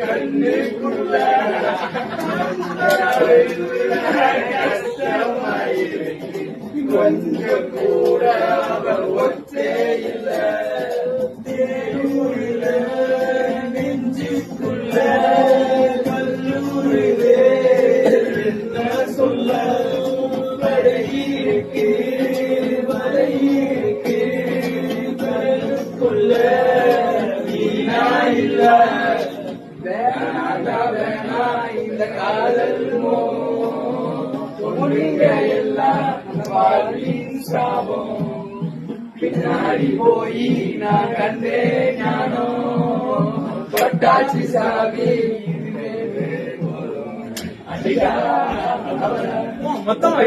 கண்ணுக்குள்ள கொஞ்சம் கூட ஒற்றே இல்ல தேருள்ள நெஞ்சுக்குள்ள கல்லூரிலே என்ன சொல்ல வரையிருக்கு வரையிருக்கு கருக்குள்ள வீணா இல்ல வேணாண்டா வேணா இந்த காதல் பொண்ணுங்க எல்லாம் வாழ்வின் சாபம் பின்னாடி போய் நான் கண்டே ஞானம் தொட்டாச்சி சாவி அடிக்கா மொத்தம்